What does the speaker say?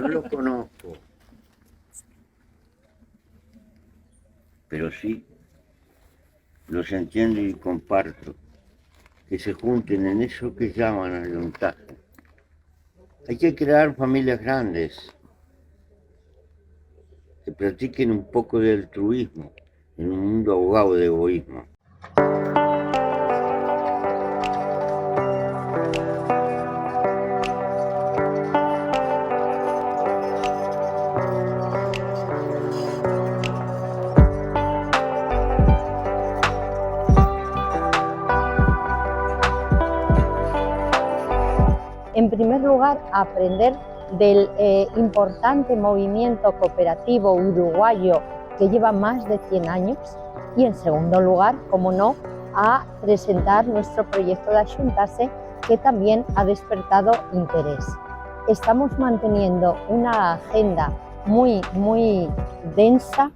No lo conozco, pero sí los entiendo y comparto. Que se junten en eso que llaman ayuntaje. Hay que crear familias grandes que practiquen un poco de altruismo en un mundo ahogado de egoísmo. En primer lugar, aprender del importante movimiento cooperativo uruguayo que lleva más de 100 años y, en segundo lugar, como no, a presentar nuestro proyecto de Axuntarse, que también ha despertado interés. Estamos manteniendo una agenda muy densa